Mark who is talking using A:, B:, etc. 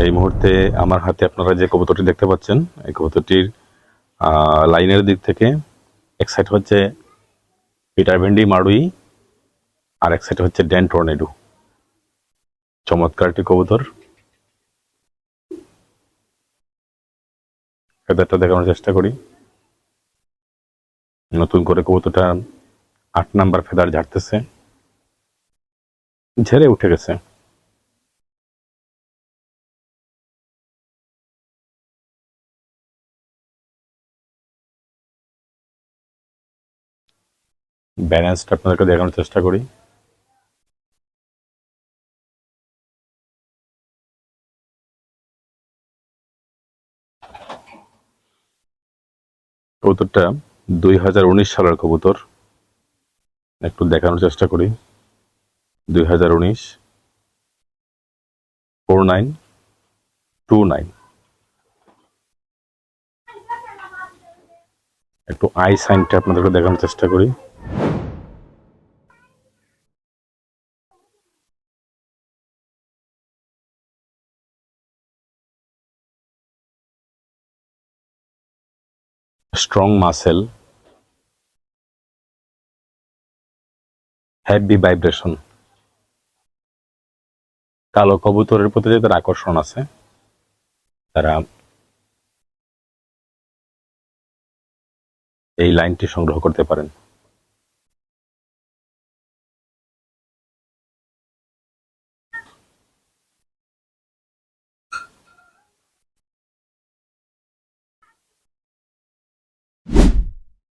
A: এই মুহূর্তে আমার হাতে আপনারা যে কবুতরটি দেখতে পাচ্ছেন, এই কবুতরটির লাইনের দিক থেকে এক সাইড হচ্ছে পিটার ভেন্ডি মারুই, আর এক সাইড হচ্ছে ড্যান টর্নেডো। চমৎকার একটি কবুতর। ফেদারটা দেখানোর চেষ্টা করি। নতুন করে কবুতরটা 8 নাম্বার ফেদার ঝাড়তেছে, ঝেড়ে উঠে গেছে। ব্যালেন্সটা আপনাদেরকে দেখানোর চেষ্টা করি। কবুতরটা 2019 সালের কবুতর, একটু দেখানোর চেষ্টা করি। 2019 4929। একটু আই সাইনটা আপনাদেরকে দেখানোর চেষ্টা করি। Strong muscle, heavy vibration. কালো কবুতরের প্রতি যাদের আকর্ষণ আছে তারা এই লাইনটি সংগ্রহ করতে পারেন।